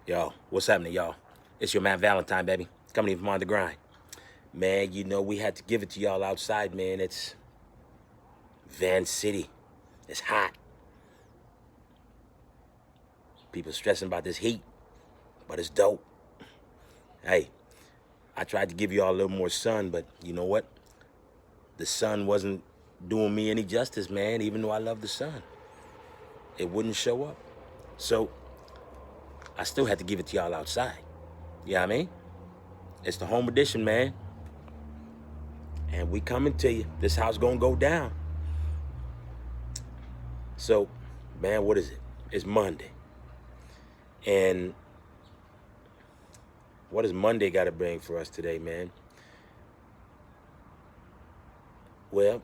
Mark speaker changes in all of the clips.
Speaker 1: Yo, what's happening, y'all? It's your man Valentine, baby. Coming in from on the grind. Man, you know we had to give it to y'all outside, man. It's Van City. It's hot. People stressing about this heat, but it's dope. Hey, I tried to give y'all a little more sun, but you know what? The sun wasn't doing me any justice, man, even though I love the sun. It wouldn't show up. So I still had to give it to y'all outside. You know what I mean? It's the home edition, man. And we coming to you. This house gonna go down. So, man, what is it? It's Monday. And what does Monday got to bring for us today, man? Well,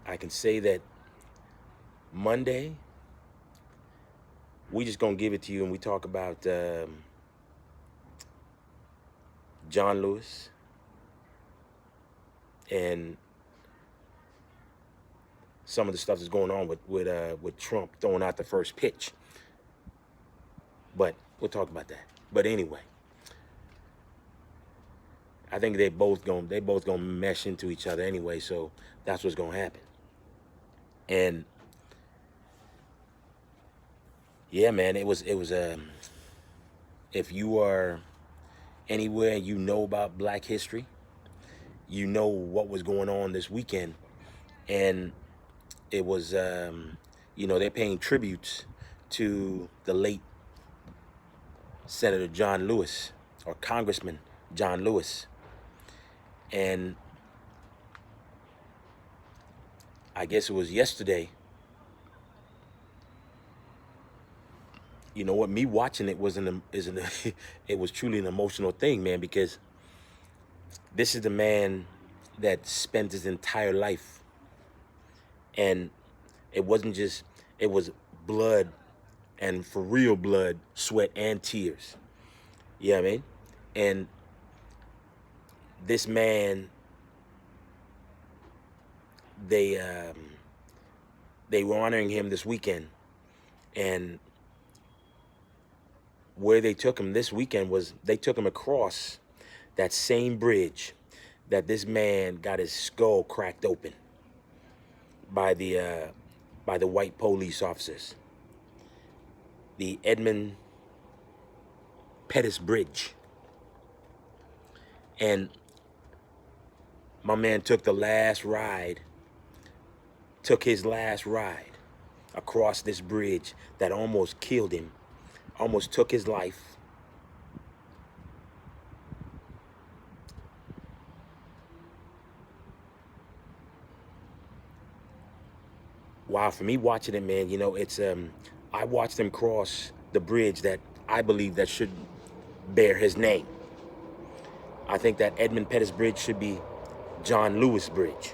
Speaker 1: I can say that Monday, we just gonna give it to you and we talk about John Lewis and some of the stuff that's going on with Trump throwing out the first pitch. But we'll talk about that. But anyway, I think they both gonna mesh into each other anyway. So that's what's gonna happen. And yeah, man, it was if you are anywhere and you know about Black history, you know what was going on this weekend, and it was they're paying tributes to the late Senator John Lewis or Congressman John Lewis, and I guess it was yesterday. You know what? Me watching it it was truly an emotional thing, man, because this is the man that spent his entire life, and it wasn't just it was blood, and for real blood, sweat, and tears. You know what I mean? And this man, they they were honoring him this weekend, and where they took him this weekend was they took him across that same bridge that this man got his skull cracked open by the white police officers. The Edmund Pettus Bridge. And my man took his last ride across this bridge that almost killed him, almost took his life. Wow, for me watching it, man, it's I watched him cross the bridge that I believe that should bear his name. I think that Edmund Pettus Bridge should be John Lewis Bridge.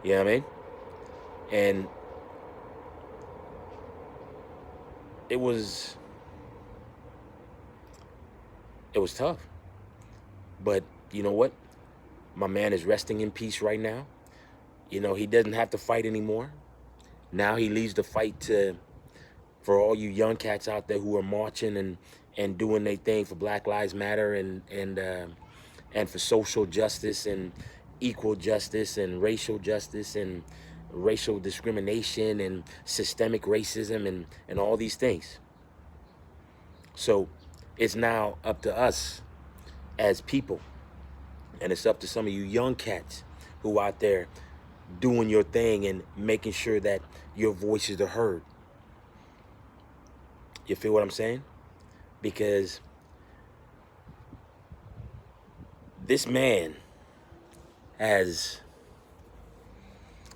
Speaker 1: You know what I mean? And it was tough. But you know what? My man is resting in peace right now. He doesn't have to fight anymore. Now he leaves the fight for all you young cats out there who are marching and doing their thing for Black Lives Matter and for social justice and equal justice and racial justice and racial discrimination and systemic racism and all these things. So it's now up to us as people, and it's up to some of you young cats who out there doing your thing and making sure that your voices are heard. You feel what I'm saying? Because this man has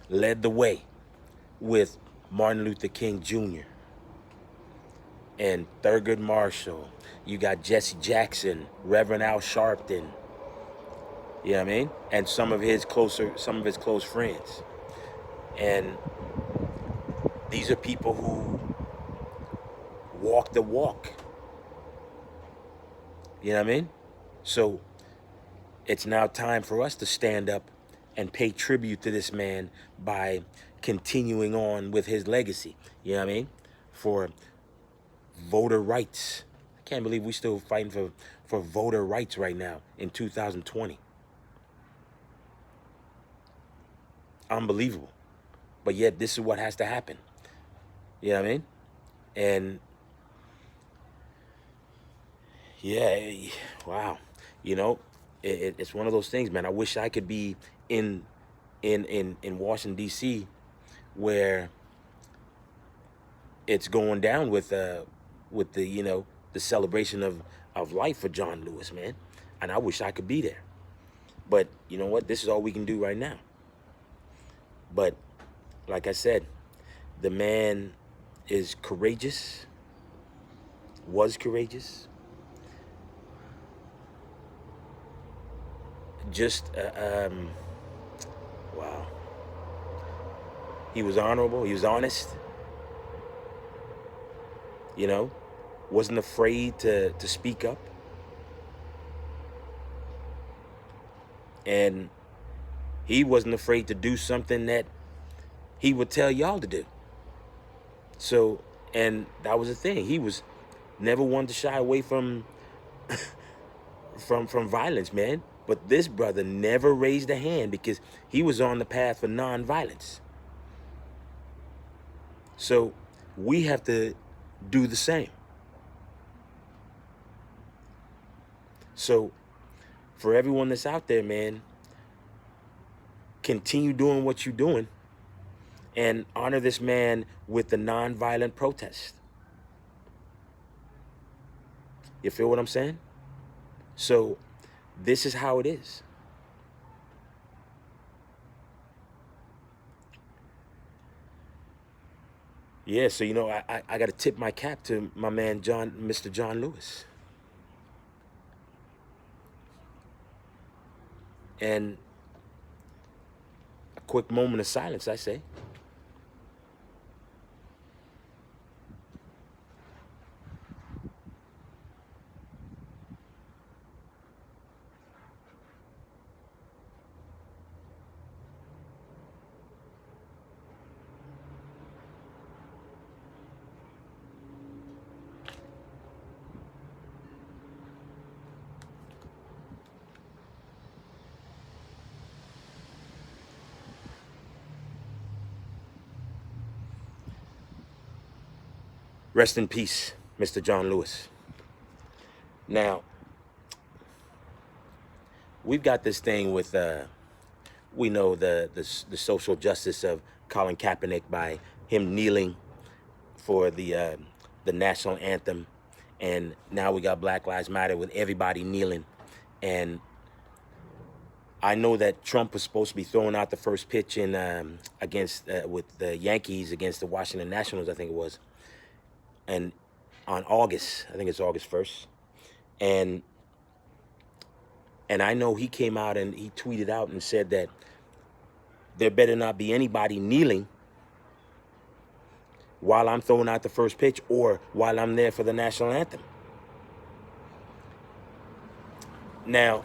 Speaker 1: led the way with Martin Luther King Jr. and Thurgood Marshall. You got Jesse Jackson, Reverend Al Sharpton. You know what I mean? And some of his close friends. And these are people who walk the walk. You know what I mean? So it's now time for us to stand up and pay tribute to this man by continuing on with his legacy. You know what I mean? For voter rights. I can't believe we're still fighting for voter rights right now in 2020. Unbelievable. But yet this is what has to happen. You know what I mean? And yeah, wow. You know, it's one of those things, man. I wish I could be in in Washington D.C. where it's going down with the the celebration of life for John Lewis, man. And I wish I could be there. But you know what? This is all we can do right now. But like I said, the man is courageous, was courageous. Just wow. He was honorable. He was honest. You know, wasn't afraid to speak up. And he wasn't afraid to do something that he would tell y'all to do. So, and that was the thing. He was never one to shy away from from violence, man. But this brother never raised a hand because he was on the path for non-violence. So we have to do the same. So for everyone that's out there, man, continue doing what you're doing and honor this man with the non-violent protest. You feel what I'm saying? So this is how it is. Yeah, so you know, I got to tip my cap to my man Mr. John Lewis. And a quick moment of silence, I say. Rest in peace, Mr. John Lewis. Now, we've got this thing with, we know the social justice of Colin Kaepernick by him kneeling for the national anthem. And now we got Black Lives Matter with everybody kneeling. And I know that Trump was supposed to be throwing out the first pitch in against with the Yankees against the Washington Nationals, I think it was. And on August, I think it's August 1st. And I know he came out and he tweeted out and said that there better not be anybody kneeling while I'm throwing out the first pitch or while I'm there for the national anthem. Now,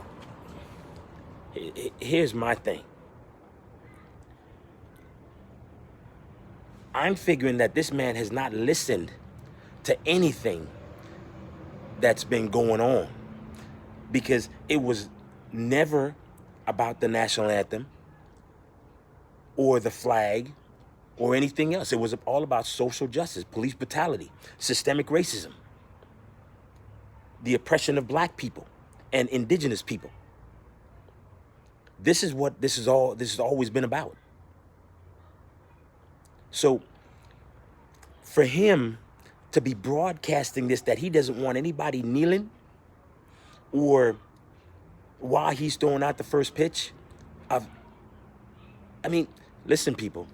Speaker 1: here's my thing. I'm figuring that this man has not listened to anything that's been going on, because it was never about the national anthem or the flag or anything else. It was all about social justice, police brutality, systemic racism, the oppression of black people and indigenous people. This is what this has always been about. So for him to be broadcasting this, that he doesn't want anybody kneeling or while he's throwing out the first pitch of, I mean, listen, people,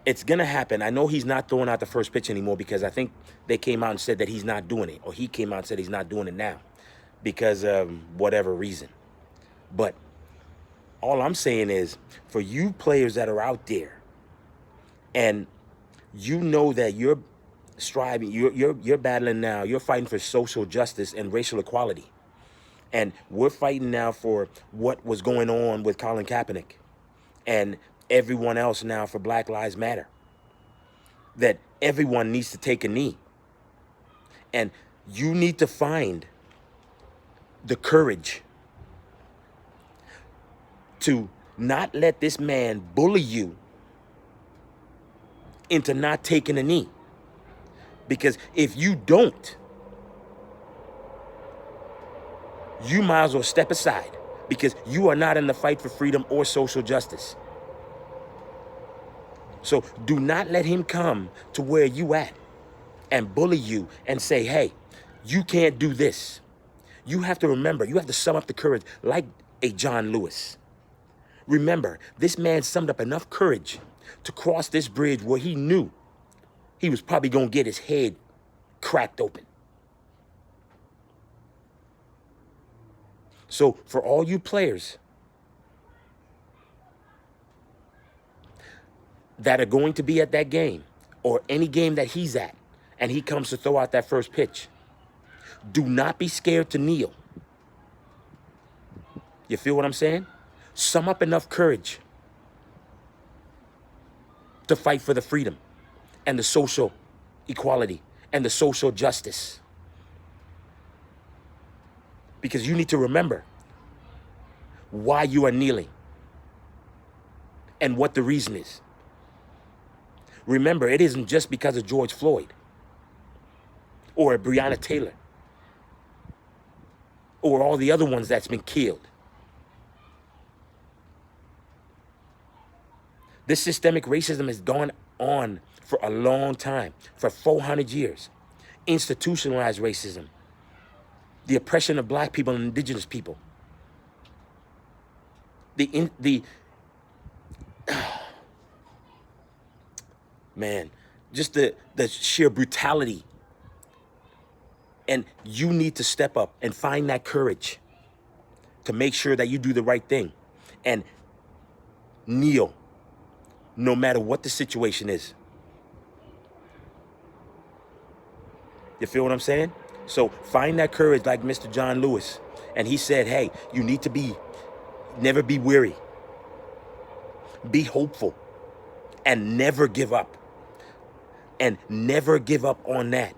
Speaker 1: it's going to happen. I know he's not throwing out the first pitch anymore because I think they came out and said that he's not doing it, or he came out and said he's not doing it now because of whatever reason. But all I'm saying is, for you players that are out there and you know that you're striving, you're battling now, you're fighting for social justice and racial equality. And we're fighting now for what was going on with Colin Kaepernick and everyone else now for Black Lives Matter. that everyone needs to take a knee. And you need to find the courage to not let this man bully you into not taking a knee. Because if you don't, you might as well step aside, because you are not in the fight for freedom or social justice. So do not let him come to where you at and bully you and say, hey, you can't do this. You have to remember, you have to sum up the courage like a John Lewis. Remember, this man summed up enough courage to cross this bridge where he knew he was probably going to get his head cracked open. So for all you players that are going to be at that game or any game that he's at and he comes to throw out that first pitch, do not be scared to kneel. You feel what I'm saying? Sum up enough courage to fight for the freedom and the social equality and the social justice. Because you need to remember why you are kneeling and what the reason is. Remember, it isn't just because of George Floyd or Breonna Taylor or all the other ones that's been killed. This systemic racism has gone on for a long time, for 400 years. Institutionalized racism, the oppression of black people and indigenous people, man, just the sheer brutality. And you need to step up and find that courage to make sure that you do the right thing and kneel no matter what the situation is. You feel what I'm saying? So find that courage like Mr. John Lewis. And he said, hey, you need to never be weary. Be hopeful and never give up. And never give up on that.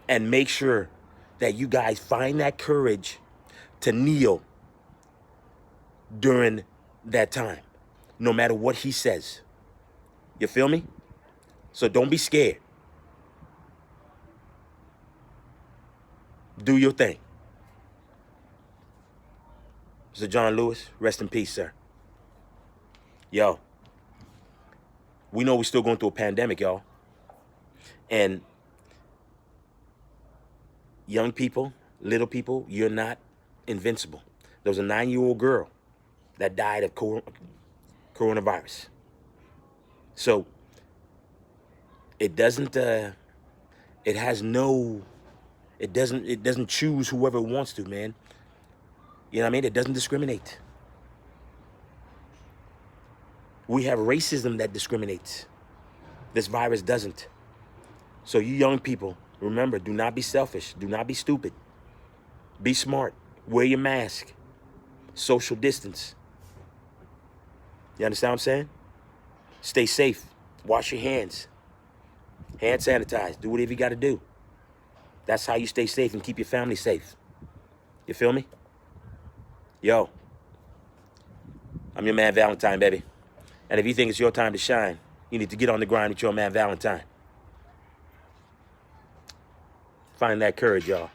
Speaker 1: And make sure that you guys find that courage to kneel during that time, no matter what he says. You feel me? So don't be scared. Do your thing. Mr. John Lewis, rest in peace, sir. Yo, we know we're still going through a pandemic, y'all. And young people, little people, you're not invincible. There was a 9-year-old girl that died of coronavirus. So it doesn't choose whoever it wants to, man. You know what I mean? It doesn't discriminate. We have racism that discriminates. This virus doesn't. So you young people, remember, do not be selfish. Do not be stupid. Be smart. Wear your mask. Social distance. You understand what I'm saying? Stay safe. Wash your hands. Hand sanitize. Do whatever you got to do. That's how you stay safe and keep your family safe. You feel me? Yo, I'm your man Valentine, baby. And if you think it's your time to shine, you need to get on the grind with your man Valentine. Find that courage, y'all.